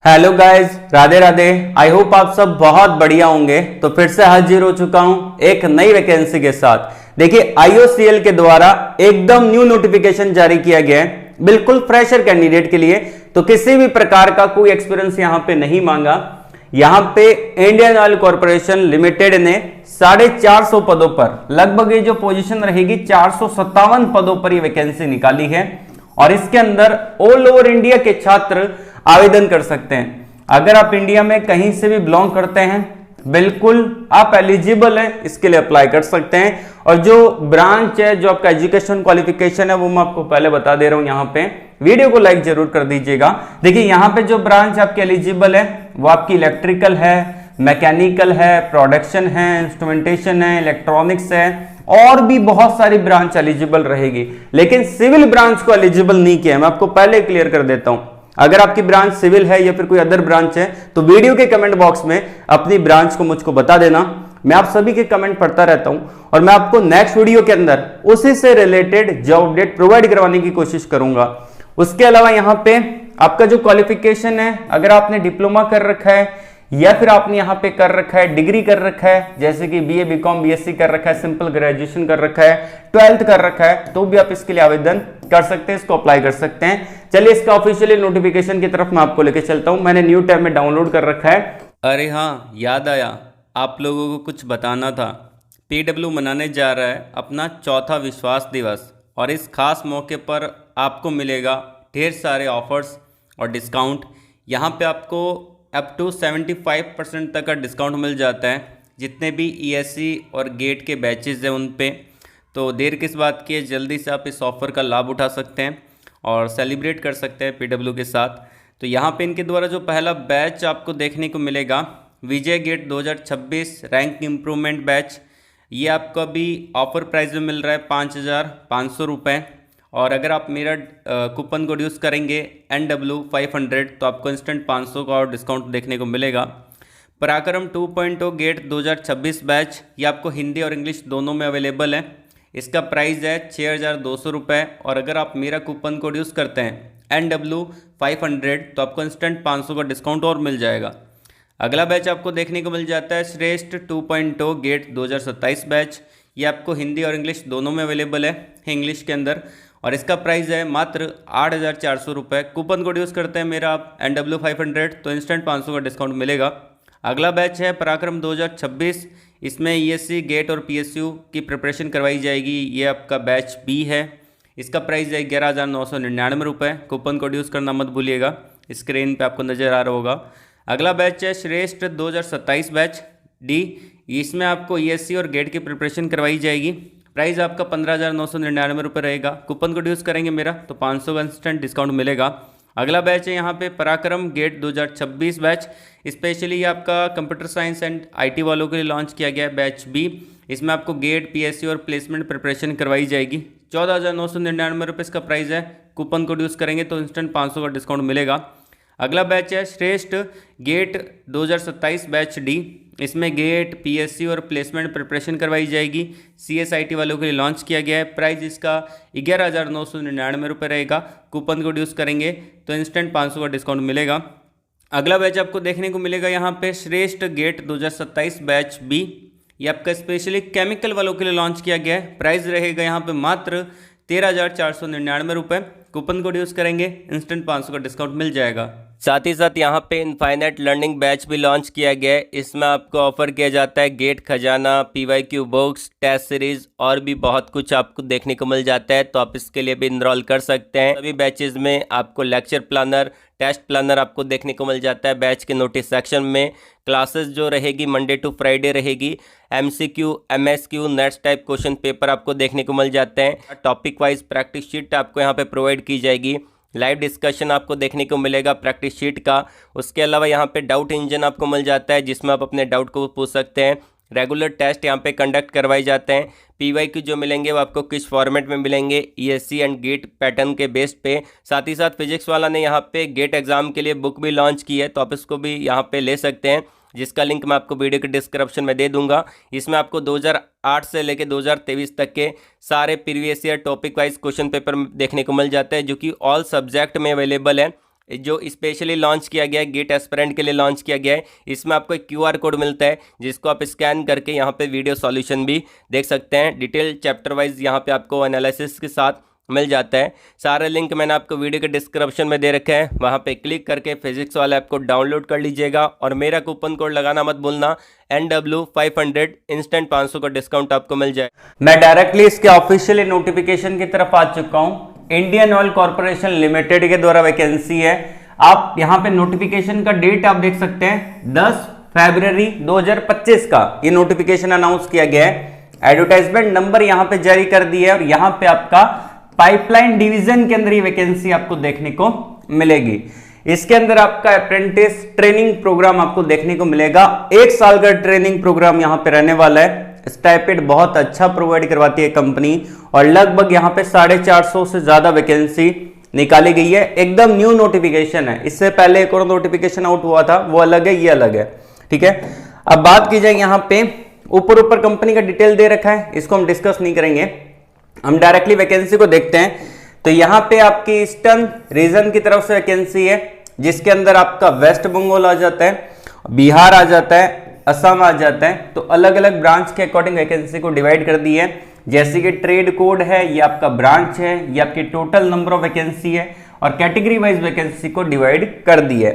Hello guys, Radhe Radhe. I hope आप सब बहुत बढ़िया होंगे। तो फिर से हाजिर हो चुका हूं एक नई वैकेंसी के साथ। देखिए, आईओसीएल के द्वारा एकदम न्यू नोटिफिकेशन जारी किया गया है, बिल्कुल फ्रेशर कैंडिडेट के लिए। तो किसी भी प्रकार का कोई एक्सपीरियंस यहां पे नहीं मांगा। यहां पे इंडियन ऑयल कॉर्पोरेशन लिमिटेड ने 450 पदों पर, लगभग ये जो पोजीशन रहेगी 457 पदों पर ये वैकेंसी निकाली है। और इसके अंदर ऑल ओवर इंडिया के छात्र आवेदन कर सकते हैं। अगर आप इंडिया में कहीं से भी बिलोंग करते हैं, बिल्कुल आप एलिजिबल हैं, इसके लिए अप्लाई कर सकते हैं। और जो ब्रांच है, जो आपका एजुकेशन क्वालिफिकेशन है, वो मैं आपको पहले बता दे रहा हूं। यहां पे वीडियो को लाइक जरूर कर दीजिएगा। देखिए, यहां पे जो ब्रांच आपकी एलिजिबल है वो आपकी इलेक्ट्रिकल है, मैकेनिकल है, प्रोडक्शन है, इंस्ट्रूमेंटेशन है, इलेक्ट्रॉनिक्स है, और भी बहुत सारी ब्रांच एलिजिबल रहेगी। लेकिन सिविल ब्रांच को एलिजिबल नहीं किया है, मैं आपको पहले क्लियर कर देता हूं। अगर आपकी ब्रांच सिविल है या फिर कोई अदर ब्रांच है तो वीडियो के कमेंट बॉक्स में अपनी ब्रांच को मुझको बता देना। मैं आप सभी के कमेंट पढ़ता रहता हूं और मैं आपको नेक्स्ट वीडियो के अंदर उसी से रिलेटेड जॉब अपडेट प्रोवाइड करवाने की कोशिश करूंगा। उसके अलावा यहां पे आपका जो क्वालिफिकेशन है, अगर आपने डिप्लोमा कर रखा है या फिर आपने यहाँ पे कर रखा है डिग्री कर रखा है, जैसे कि बीए, बीकॉम, बीएससी कर रखा है, सिंपल ग्रेजुएशन कर रखा है, 12th कर रखा है, तो भी आप इसके लिए आवेदन कर सकते हैं, इसको अप्लाई कर सकते हैं। चलिए, इसका ऑफिशियली नोटिफिकेशन की तरफ मैं आपको लेके चलता हूं। मैंने न्यू टैब में डाउनलोड कर रखा है। अरे हाँ, याद आया, आप लोगों को कुछ बताना था। पीडब्ल्यू मनाने जा रहा है अपना चौथा विश्वास दिवस, और इस खास मौके पर आपको मिलेगा ढेर सारे ऑफर्स और डिस्काउंट। यहाँ पे आपको अप टू 75% तक का डिस्काउंट मिल जाता है, जितने भी ईएससी और गेट के बैचेज़ हैं उन पे। तो देर किस बात की है, जल्दी से आप इस ऑफ़र का लाभ उठा सकते हैं और सेलिब्रेट कर सकते हैं पीडब्ल्यू के साथ। तो यहाँ पे इनके द्वारा जो पहला बैच आपको देखने को मिलेगा, विजय गेट 2026 रैंक इम्प्रूवमेंट बैच, ये आपको अभी ऑफर प्राइस में मिल रहा है 5,500 रुपये। और अगर आप मेरा कूपन कोड यूज़ करेंगे NW500 तो आपको इंस्टेंट 500 का और डिस्काउंट देखने को मिलेगा। पराक्रम 2.0 गेट 2026 बैच, ये आपको हिंदी और इंग्लिश दोनों में अवेलेबल है। इसका प्राइस है 6,200 रुपये, और अगर आप मेरा कूपन कोड यूज़ करते हैं NW500 तो आपको इंस्टेंट 500 का डिस्काउंट और मिल जाएगा। अगला बैच आपको देखने को मिल जाता है श्रेष्ठ 2.0 गेट 2027 बैच, ये आपको हिंदी और इंग्लिश दोनों में अवेलेबल है, इंग्लिश के अंदर, और इसका प्राइस है मात्र 8,400 रुपये। कूपन कोड यूज़ करते हैं मेरा आप NW500 तो इंस्टेंट 500 का डिस्काउंट मिलेगा। अगला बैच है पराक्रम 2026, इसमें ईएससी गेट और पीएसयू की प्रिपरेशन करवाई जाएगी, ये आपका बैच बी है। इसका प्राइस है 11,999 रुपये। कूपन कोड यूज़ करना मत भूलिएगा, स्क्रीन पे आपको नज़र आ रहा होगा। अगला बैच है श्रेष्ठ 2027 बैच डी, इसमें आपको ईएससी और गेट की प्रिपरेशन करवाई जाएगी। प्राइस आपका 15,999 रुपये रहेगा। कूपन कोड यूज़ करेंगे मेरा तो 500 का इंस्टेंट डिस्काउंट मिलेगा। अगला बैच है यहाँ पे पराक्रम गेट 2026 बैच, स्पेशली आपका कंप्यूटर साइंस एंड आईटी वालों के लिए लॉन्च किया गया है बैच बी। इसमें आपको गेट, पीएससी और प्लेसमेंट प्रिपरेशन करवाई जाएगी। 14,999 रुपये इसका प्राइस है। कूपन कोड यूज़ करेंगे तो इंस्टेंट 500 का डिस्काउंट मिलेगा। अगला बैच है श्रेष्ठ गेट 2027 बैच डी, इसमें गेट, पीएससी और प्लेसमेंट प्रिपरेशन करवाई जाएगी, सीएसआईटी वालों के लिए लॉन्च किया गया है। प्राइस इसका 11,999 रुपये रहेगा। कूपन कोड यूज़ करेंगे तो इंस्टेंट 500 का डिस्काउंट मिलेगा। अगला बैच आपको देखने को मिलेगा यहाँ पे श्रेष्ठ गेट 2027 बैच बी, ये आपका स्पेशली केमिकल वालों के लिए लॉन्च किया गया है। प्राइस रहेगा यहाँ पे मात्र 13,499 रुपये। कूपन कोड यूज़ करेंगे इंस्टेंट 500 का डिस्काउंट मिल जाएगा। साथ ही साथ यहाँ पे इनफाइनाइट लर्निंग बैच भी लॉन्च किया गया है। इसमें आपको ऑफर किया जाता है गेट खजाना, पीवाईक्यू बुक्स, टेस्ट सीरीज और भी बहुत कुछ आपको देखने को मिल जाता है। तो आप इसके लिए भी इनरोल कर सकते हैं। सभी बैचेज में आपको लेक्चर प्लानर, टेस्ट प्लानर आपको देखने को मिल जाता है। बैच के नोटिस सेक्शन में क्लासेस जो रहेगी मंडे टू फ्राइडे रहेगी। MCQ, MSQ, nets type question paper आपको देखने को मिल जाते हैं। टॉपिक वाइज प्रैक्टिस शीट आपको यहाँ पे प्रोवाइड की जाएगी। लाइव डिस्कशन आपको देखने को मिलेगा प्रैक्टिस शीट का। उसके अलावा यहाँ पे डाउट इंजन आपको मिल जाता है, जिसमें आप अपने डाउट को पूछ सकते हैं। रेगुलर टेस्ट यहाँ पे कंडक्ट करवाए जाते हैं। पीवाईक्यू जो मिलेंगे वो आपको किस फॉर्मेट में मिलेंगे, ईएससी एंड गेट पैटर्न के बेस पे। साथ ही साथ फिजिक्स वाला ने यहाँ पे गेट एग्जाम के लिए बुक भी लॉन्च की है, तो आप इसको भी यहाँ पे ले सकते हैं, जिसका लिंक मैं आपको वीडियो के डिस्क्रिप्शन में दे दूंगा। इसमें आपको 2008 से लेकर 2023 तक के सारे previous year topic wise question paper देखने को मिल जाते हैं, जो कि ऑल सब्जेक्ट में अवेलेबल है। जो स्पेशली लॉन्च किया गया है, गेट एस्पिरेंट के लिए लॉन्च किया गया है। इसमें आपको एक QR कोड मिलता है जिसको आप स्कैन करके यहाँ पे वीडियो सॉल्यूशन भी देख सकते हैं। डिटेल चैप्टर वाइज यहाँ पे आपको एनालिसिस के साथ मिल जाता है। सारे लिंक मैंने आपको वीडियो के डिस्क्रिप्शन में दे रखे हैं, वहाँ पे क्लिक करके फिजिक्स वाला ऐप को डाउनलोड कर लीजिएगा और मेरा कूपन कोड लगाना मत भूलना, NW500 इंस्टेंट 500 का डिस्काउंट आपको मिल जाए। मैं डायरेक्टली इसके ऑफिशियल नोटिफिकेशन की तरफ आ चुका हूँ। इंडियन ऑयल कॉर्पोरेशन लिमिटेड के द्वारा वैकेंसी है। आप यहाँ पे नोटिफिकेशन का डेट आप देख सकते हैं, 10 फरवरी 2025 का ये नोटिफिकेशन अनाउंस किया गया है। एडवर्टाइजमेंट नंबर यहाँ पे जारी कर दिया है और यहाँ पे आपका पाइपलाइन डिवीजन के अंदर ये वैकेंसी आपको देखने को मिलेगी। इसके अंदर आपका अप्रेंटिस ट्रेनिंग प्रोग्राम आपको देखने को मिलेगा। 1 साल का ट्रेनिंग प्रोग्राम यहाँ पे रहने वाला है। स्टाइपेंड बहुत अच्छा प्रोवाइड करवाती है कंपनी और लगभग यहाँ पे 450 से ज्यादा वैकेंसी निकाली गई है। एकदम न्यू नोटिफिकेशन है, इससे पहले एक और नोटिफिकेशन आउट हुआ था, वो अलग है, ये अलग है। ठीक है, अब बात की जाए यहाँ पे ऊपर कंपनी का डिटेल दे रखा है, इसको हम डिस्कस नहीं करेंगे, हम डायरेक्टली वैकेंसी को देखते हैं। तो यहाँ पे आपकी ईस्टर्न रीजन की तरफ से वैकेंसी है जिसके अंदर आपका वेस्ट बंगाल आ जाता है, बिहार आ जाता है, असम आ जाता है। तो अलग अलग ब्रांच के अकॉर्डिंग वैकेंसी को डिवाइड कर दी है। जैसे कि ट्रेड कोड है, ये आपका ब्रांच है, ये आपकी टोटल नंबर ऑफ वैकेंसी है और कैटेगरी वाइज वैकेंसी को डिवाइड कर दी है।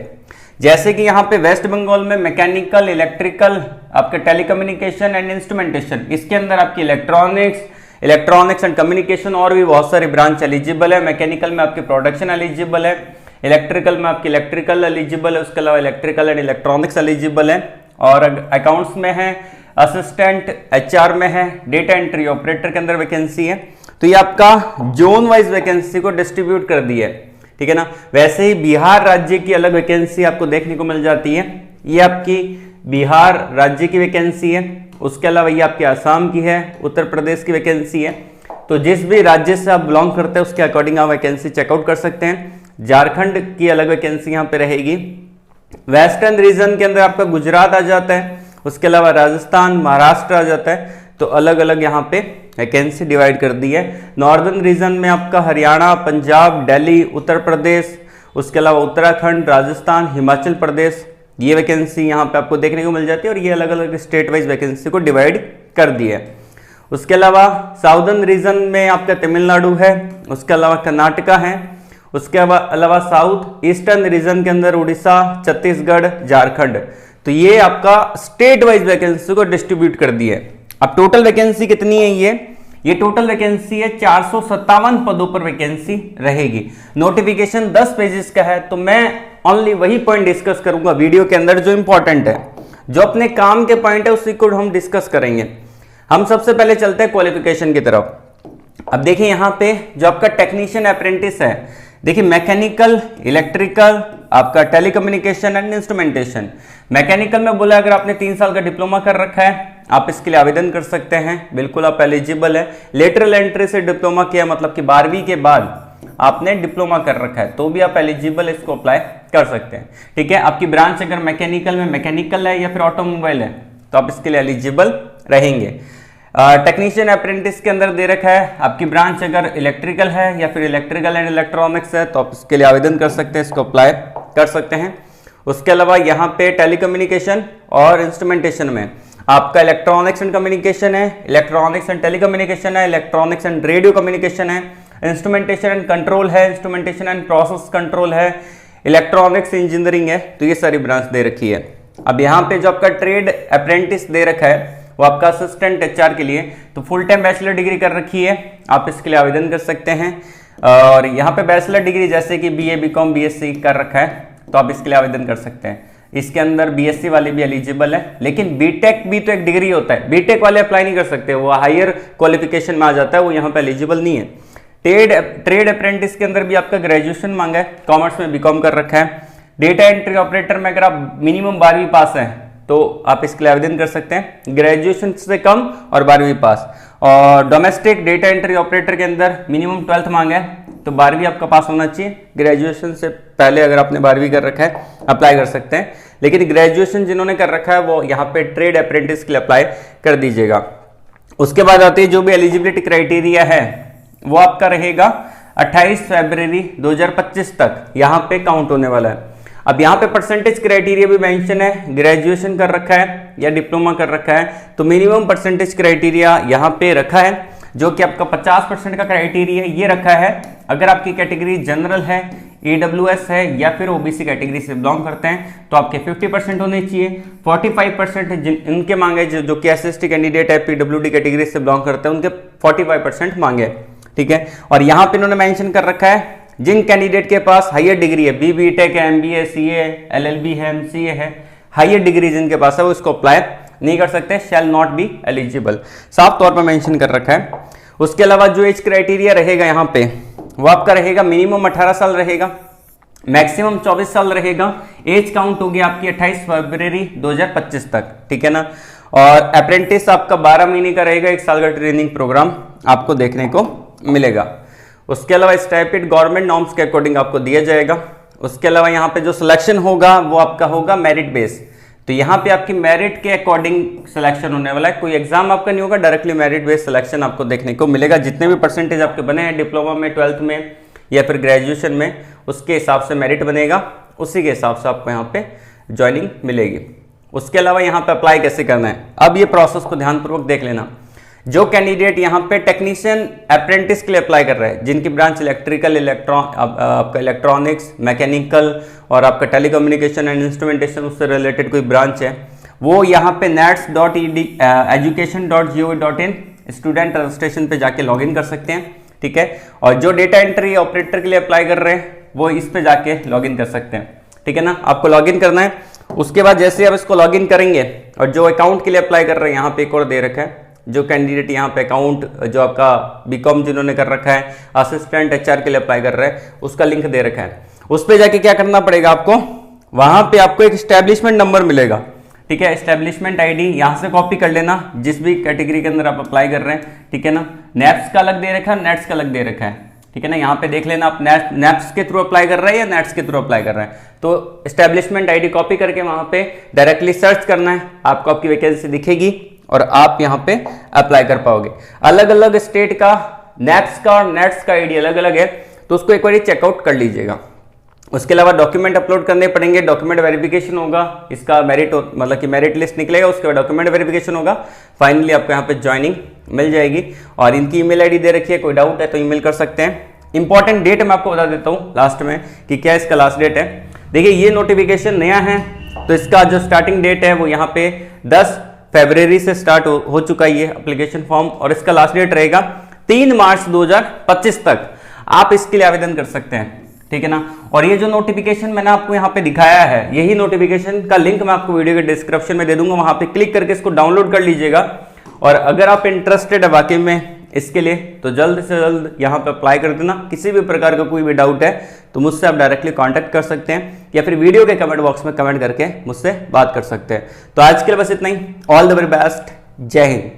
जैसे कि यहाँ पे वेस्ट बंगाल में मैकेनिकल, इलेक्ट्रिकल, आपका टेलीकम्युनिकेशन एंड इंस्ट्रूमेंटेशन, इसके अंदर आपकी इलेक्ट्रॉनिक्स एंड कम्युनिकेशन और भी बहुत सारी ब्रांच एलिजिबल है। मैकेनिकल में आपकी प्रोडक्शन एलिजिबल है, इलेक्ट्रिकल में आपकी इलेक्ट्रिकल एलिजिबल है, उसके अलावा इलेक्ट्रिकल एंड इलेक्ट्रॉनिक्स एलिजिबल है। और अकाउंट्स में है, असिस्टेंट HR में है, डेटा एंट्री ऑपरेटर के अंदर वैकेंसी है। तो ये आपका जोन वाइज वैकेंसी को डिस्ट्रीब्यूट कर दी है। ठीक है ना। वैसे ही बिहार राज्य की अलग वैकेंसी आपको देखने को मिल जाती है, ये आपकी बिहार राज्य की वैकेंसी है। उसके अलावा ये आपके आसाम की है, उत्तर प्रदेश की वैकेंसी है। तो जिस भी राज्य से आप बिलोंग करते हैं उसके अकॉर्डिंग आप वैकेंसी चेकआउट कर सकते हैं। झारखंड की अलग वैकेंसी यहाँ पे रहेगी। वेस्टर्न रीजन के अंदर आपका गुजरात आ जाता है, उसके अलावा राजस्थान, महाराष्ट्र आ जाता है। तो अलग अलग यहाँ पे वैकेंसी डिवाइड कर दी है। नॉर्दर्न रीजन में आपका हरियाणा, पंजाब, दिल्ली, उत्तर प्रदेश, उसके अलावा उत्तराखंड, राजस्थान, हिमाचल प्रदेश, ये वैकेंसी यहाँ पे आपको देखने को मिल जाती है और ये अलग अलग स्टेट वाइज वैकेंसी को डिवाइड कर दी है। उसके अलावा साउदर्न रीजन में आपका तमिलनाडु है, उसके अलावा कर्नाटका है, उसके अलावा साउथ ईस्टर्न रीजन के अंदर उड़ीसा, छत्तीसगढ़, झारखंड। तो ये आपका स्टेट वाइज वैकेंसी को डिस्ट्रीब्यूट कर दी है। अब टोटल वैकेंसी कितनी है? ये टोटल वैकेंसी है 457 पदों पर वैकेंसी रहेगी। नोटिफिकेशन 10 पेजेस का है, तो मैं ओनली वही पॉइंट डिस्कस करूंगा वीडियो के अंदर जो इंपॉर्टेंट है, जो अपने काम के पॉइंट है उसी को हम डिस्कस करेंगे। हम सबसे पहले चलते हैं क्वालिफिकेशन की तरफ। अब देखिए यहाँ पे जो आपका टेक्नीशियन अप्रेंटिस है, देखिए मैकेनिकल, इलेक्ट्रिकल, आपका टेलीकम्युनिकेशन एंड इंस्ट्रूमेंटेशन। मैकेनिकल में बोला अगर आपने 3 साल का डिप्लोमा कर रखा है आप इसके लिए आवेदन कर सकते हैं, बिल्कुल आप एलिजिबल है। लेटरल एंट्री से डिप्लोमा किया मतलब कि 12वीं के बाद आपने डिप्लोमा कर रखा है तो भी आप एलिजिबल इसको अप्लाई कर सकते हैं। ठीक है, आपकी ब्रांच अगर मैकेनिकल में मैकेनिकल है या फिर ऑटोमोबाइल है तो आप इसके लिए एलिजिबल रहेंगे। टेक्नीशियन अप्रेंटिस के अंदर दे रखा है आपकी ब्रांच अगर इलेक्ट्रिकल है या फिर इलेक्ट्रिकल एंड इलेक्ट्रॉनिक्स है तो आप इसके लिए आवेदन कर सकते हैं, इसको अप्लाई कर सकते हैं। उसके अलावा यहाँ पे टेलीकम्युनिकेशन और इंस्ट्रूमेंटेशन में आपका इलेक्ट्रॉनिक्स एंड कम्युनिकेशन है, इलेक्ट्रॉनिक्स एंड टेलीकम्युनिकेशन है, इलेक्ट्रॉनिक्स एंड रेडियो कम्युनिकेशन है, इंस्ट्रूमेंटेशन एंड कंट्रोल है, इंस्ट्रूमेंटेशन एंड प्रोसेस कंट्रोल है, इलेक्ट्रॉनिक्स इंजीनियरिंग है। तो ये सारी ब्रांच दे रखी है। अब यहाँ पे जो आपका ट्रेड अप्रेंटिस दे रखा है वो आपका असिस्टेंट HR के लिए, तो फुल टाइम बैचलर डिग्री कर रखी है, आप इसके लिए आवेदन कर सकते हैं। और यहाँ पे बैचलर डिग्री जैसे कि BA, BCom, BSc कर रखा है तो आप इसके लिए आवेदन कर सकते हैं। इसके अंदर BSc वाले भी एलिजिबल है, लेकिन बीटेक भी तो एक डिग्री होता है, बीटेक वाले अप्लाई नहीं कर सकते, वो हायर क्वालिफिकेशन में आ जाता है, वो यहाँ पे एलिजिबल नहीं है। ट्रेड अप्रेंटिस के अंदर भी आपका ग्रेजुएशन मांगा है, कॉमर्स में BCom कर रखा है। डेटा एंट्री ऑपरेटर में अगर आप मिनिमम 12वीं पास हैं तो आप इसके लिए आवेदन कर सकते हैं, ग्रेजुएशन से कम और 12वीं पास। और डोमेस्टिक डेटा एंट्री ऑपरेटर के अंदर मिनिमम 12th मांगा है तो 12वीं आपका पास होना चाहिए। ग्रेजुएशन से पहले अगर आपने 12वीं कर रखा है अप्लाई कर सकते हैं, लेकिन ग्रेजुएशन जिन्होंने कर रखा है वो यहाँ पे ट्रेड अप्रेंटिस के लिए अप्लाई कर दीजिएगा। उसके बाद आती है जो भी एलिजिबिलिटी क्राइटेरिया है वो आपका रहेगा 28 फरवरी 2025 तक यहाँ पे काउंट होने वाला है। अब यहाँ पे परसेंटेज क्राइटेरिया भी मेंशन है, ग्रेजुएशन कर रखा है या डिप्लोमा कर रखा है तो मिनिमम परसेंटेज क्राइटेरिया यहाँ पे रखा है, जो कि आपका 50% का क्राइटेरिया ये रखा है। अगर आपकी कैटेगरी जनरल है, AWS है या फिर OBC कैटेगरी से बिलोंग करते हैं तो आपके 50% होने चाहिए। 45% इनके मांगे जो कि SST कैंडिडेट है, PWD कैटेगरी से बिलोंग करते हैं, उनके 45% मांगे, ठीक है। और यहाँ पे इन्होंने मेंशन कर रखा है जिन कैंडिडेट के पास हायर डिग्री है, BTech है, MBA, CA, LLB है, MCA है, हायर डिग्री जिनके पास है वो इसको अप्लाई नहीं कर सकते, शैल नॉट बी एलिजिबल, साफ तौर पर मेंशन कर रखा है। उसके अलावा जो एज क्राइटेरिया रहेगा यहाँ पे वो आपका रहेगा मिनिमम 18 साल रहेगा, मैक्सिमम 24 साल रहेगा। एज काउंट होगी आपकी 28 फरवरी 2025 तक, ठीक है ना। और अप्रेंटिस आपका 12 महीने का रहेगा, 1 साल का ट्रेनिंग प्रोग्राम आपको देखने को मिलेगा। उसके अलावा स्टाइपेंड गवर्नमेंट नॉर्म्स के अकॉर्डिंग आपको दिया जाएगा। उसके अलावा यहाँ पे जो सिलेक्शन होगा वो आपका होगा मेरिट बेस, तो यहाँ पे आपकी मेरिट के अकॉर्डिंग सिलेक्शन होने वाला है, कोई एग्जाम आपका नहीं होगा, डायरेक्टली मेरिट बेस्ड सिलेक्शन आपको देखने को मिलेगा। जितने भी परसेंटेज आपके बने हैं डिप्लोमा में, 12th में या फिर ग्रेजुएशन में, उसके हिसाब से मेरिट बनेगा, उसी के हिसाब से आपको यहाँ पे ज्वाइनिंग मिलेगी। उसके अलावा यहाँ पे अप्लाई कैसे करना है, अब ये प्रोसेस को ध्यानपूर्वक देख लेना। जो कैंडिडेट यहाँ पे टेक्नीशियन अप्रेंटिस के लिए अप्लाई कर रहे हैं, जिनकी ब्रांच इलेक्ट्रिकल, आपका इलेक्ट्रॉनिक्स, मैकेनिकल और आपका टेलीकम्युनिकेशन एंड इंस्ट्रूमेंटेशन उससे रिलेटेड कोई ब्रांच है, वो यहाँ पे nats.education.gov.in स्टूडेंट रजिस्ट्रेशन पे जाके लॉगिन कर सकते हैं, ठीक है। और जो डेटा एंट्री ऑपरेटर के लिए अप्लाई कर रहे हैं वो इस पे जाके लॉगिन कर सकते हैं, ठीक है ना। आपको लॉगिन करना है। उसके बाद जैसे आप इसको लॉगिन करेंगे और जो अकाउंट के लिए अप्लाई कर रहे हैं, यहाँ पे एक और दे रखा है, जो कैंडिडेट यहाँ पे अकाउंट जो आपका बीकॉम जिन्होंने कर रखा है, असिस्टेंट HR के लिए अप्लाई कर रहे हैं, उसका लिंक दे रखा है। उस पे जाके क्या करना पड़ेगा आपको, वहां पे आपको एक एस्टेब्लिशमेंट नंबर मिलेगा, ठीक है। एस्टेब्लिशमेंट ID यहाँ से कॉपी कर लेना, जिस भी कैटेगरी के अंदर आप अप्लाई कर रहे हैं, ठीक है ना। NAPS का अलग दे रखा है, नेट्स का अलग दे रखा है, ठीक है ना। यहाँ पे देख लेना आप NAPS के थ्रू अप्लाई कर रहे हैं या नेट्स के थ्रू अप्लाई कर रहे हैं, तो एस्टेब्लिशमेंट ID कॉपी करके वहां पे डायरेक्टली सर्च करना है, आपको आपकी वैकेंसी दिखेगी और आप यहाँ पे अप्लाई कर पाओगे। अलग अलग स्टेट का NAPS का और नेट्स का ID अलग अलग है, तो उसको एक बार चेकआउट कर लीजिएगा। उसके अलावा डॉक्यूमेंट अपलोड करने पड़ेंगे, डॉक्यूमेंट वेरिफिकेशन होगा, इसका मेरिट मतलब कि मेरिट लिस्ट निकलेगा, उसके बाद डॉक्यूमेंट वेरिफिकेशन होगा, फाइनली आपको यहाँ पे ज्वाइनिंग मिल जाएगी। और इनकी ईमेल ID दे रखी है, कोई डाउट है तो ईमेल कर सकते हैं। इंपॉर्टेंट डेट मैं आपको बता देता हूँ लास्ट में कि क्या इसका लास्ट डेट है। देखिए ये नोटिफिकेशन नया है, तो इसका जो स्टार्टिंग डेट है वो यहाँ पे 10 फरवरी से स्टार्ट हो चुका है ये एप्लीकेशन फॉर्म, और इसका लास्ट डेट रहेगा 3 मार्च 2025 तक आप इसके लिए आवेदन कर सकते हैं, ठीक है ना। और ये जो नोटिफिकेशन मैंने आपको यहाँ पे दिखाया है, यही नोटिफिकेशन का लिंक मैं आपको वीडियो के डिस्क्रिप्शन में दे दूंगा, वहां पे क्लिक करके इसको डाउनलोड कर लीजिएगा। और अगर आप इंटरेस्टेड है वाकई में इसके लिए, तो जल्द से जल्द यहाँ पे अप्लाई कर देना। किसी भी प्रकार का कोई भी डाउट है तो मुझसे आप डायरेक्टली कांटेक्ट कर सकते हैं या फिर वीडियो के कमेंट बॉक्स में कमेंट करके मुझसे बात कर सकते हैं। तो आज के लिए बस इतना ही। ऑल द वेरी बेस्ट, जय हिंद।